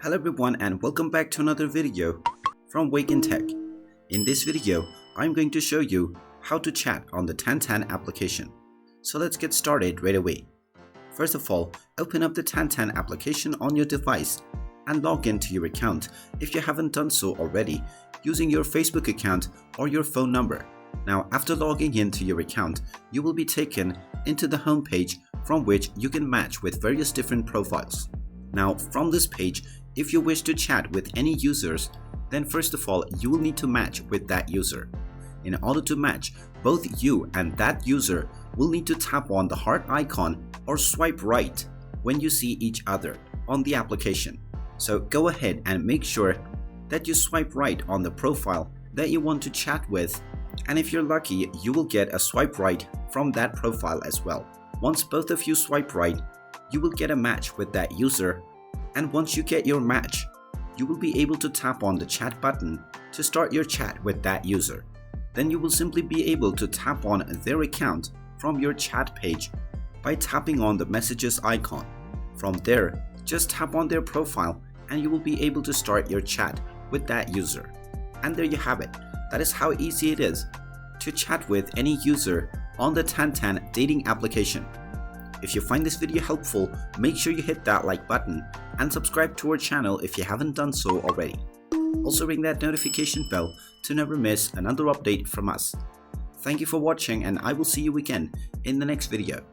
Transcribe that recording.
Hello everyone and welcome back to another video from Wake&Tech. In this video, I'm going to show you how to chat on the Tantan application. So let's get started right away. First of all, open up the Tantan application on your device and log into your account if you haven't done so already using your Facebook account or your phone number. Now, after logging into your account, you will be taken into the home page from which you can match with various different profiles. Now, from this page, if you wish to chat with any users, then first of all, you will need to match with that user. In order to match, both you and that user will need to tap on the heart icon or swipe right when you see each other on the application. So go ahead and make sure that you swipe right on the profile that you want to chat with, and if you're lucky, you will get a swipe right from that profile as well. Once both of you swipe right, you will get a match with that user, and once you get your match, you will be able to tap on the chat button to start your chat with that user. Then you will simply be able to tap on their account from your chat page by tapping on the messages icon. From there, just tap on their profile and you will be able to start your chat with that user. And there you have it. That is how easy it is to chat with any user on the Tantan dating application. If you find this video helpful, make sure you hit that like button and subscribe to our channel if you haven't done so already. Also ring that notification bell to never miss another update from us. Thank you for watching and I will see you again in the next video.